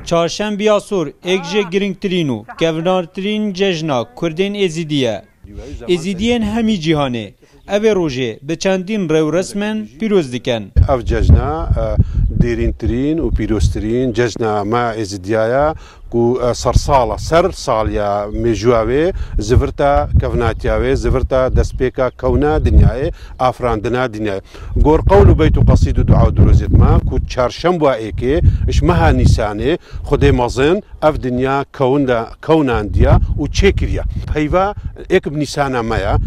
چهارشنبه سور اگجه گرینگترین و کونارترین ججنا کردین ازیدیه. ازیدیان همی جهانه. اوه روژه به چندین رو رسمن پیروز دکن. اف ججنا دیرینترین و پیروزترین ججنا ما ازیدیایا کو سر سالیا میجواوی زفرتا کفناتیاوی زفرتا دسپیکا کونا دنیای افراندنا دنیای گور قول بیت قصید دعا دروزت ما کو چهارشنبه ایکی اش مها نیسانه خود مازن اف دنیا کونان دیا و چکریا پیوا ایک بنیسانا مایا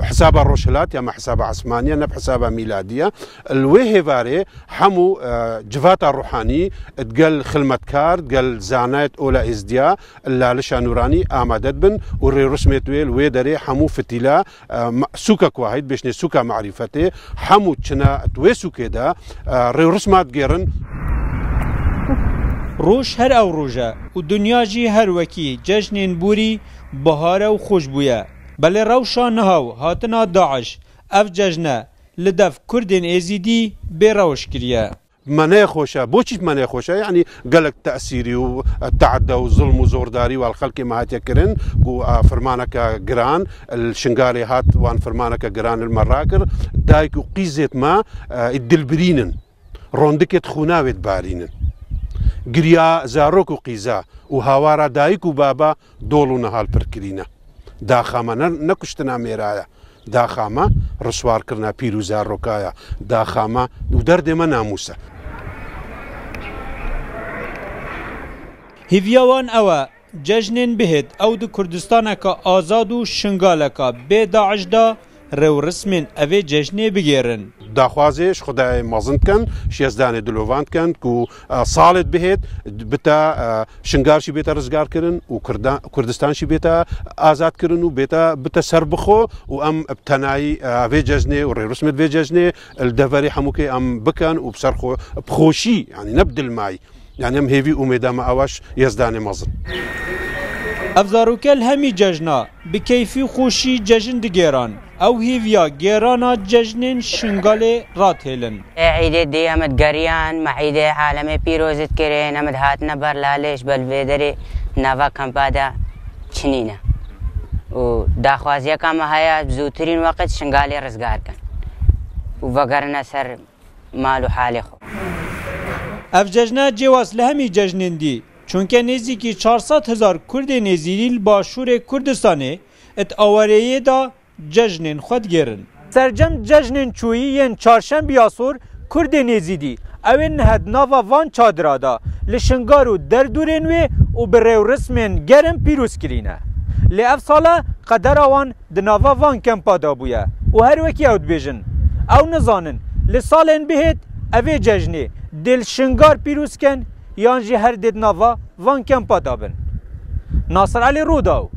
حساب الرشلات یا ما حساب عثمانية نب حساب ميلادية الوهي فاري حمو جفات الروحاني تقل خلمت كار تقل زانات أولى إزديا اللالشة نوراني آمادت بن وري رسمت ويل ويدري حمو فتيلا سوكا كواهيد بيشني سوكا معرفته حمو تشنا توي سوكي دا ري رسمات جيرن روش هر او روجه و دنیا جی هر وکی جشنین بوری بهاره و خوشبویه بله روشا نهاو هاتنا داعش اف ججنه لدف کردین ازیدی بی روش کریه منای خوشه بوچی منای خوشه يعني قالك تأثيري والتعدى والظلم وزورداري والخلق ما هات يكرن فرمانك جران الشنغاري هات وان فرمانك جران المراكر دايك وقيزت ما الدلبرينن روندكت خوناوت بارينن گریا زاروک و قیزا و هاوارا دایک و بابا دولو نهال پرکرینه داخاما نکشتنا میرایا داخاما رسوار کرنا پیرو زاروکایا داخاما و درد ما ناموسه هیویاوان اوه ججنین بهد او دو کردستان که آزاد و شنگال که به داعش دا رو رسمین اوه ججنه بگیرن داخوازش خدای مازن کن شیزدان دلوواند کن کو صالت بهت بتا شنگارشی بتا رزگار کرن و کردستانشی بتا آزاد کرن و بتا سربخو و ام ابتنایی وی جزنه و رسمت وی جزنه الدفاری حموكي ام بکن و بسرخو بخوشی يعني نبدل ماي يعني ام هيفي اميدا ما اواش يزدان مازن افزاروکل همی ججنا بکیفی خوشی ججن دگیران او هیویا گیرانا ججنین شنگال رات هیلن عیده دی امد گریان معیده عالم پیروزت کرین امد هات نبر لالش بل ویدری نوا کمپادا چنینه و داخوازی کام هیا زودترین وقت شنگال رزگار کن و وگرنه سر مالو حال خو اف ججنا جواز لهمی ججنین دی چونکه نزدیکی 400,000 کرد نزیریل باشور کردستانه ات آوریه دا ججنین خود گیرن. سرجم ججنین چویی ین چهارشنبه یاسور کرد نزیدی اوین هد ناوا وان چادرا دا لشنگارو دردورین و بریو رسمین گرم پیروز کرینه. لی اف ساله قدر آوان دناوا وان کمپا دا بویه و هر وکی اوت بیجن. او نزانن لی سالین بهید اوی ججنی دل شنگار پیروز کن یانجی هر دید ناوا وان کمپا دابن. ناصر علی روداو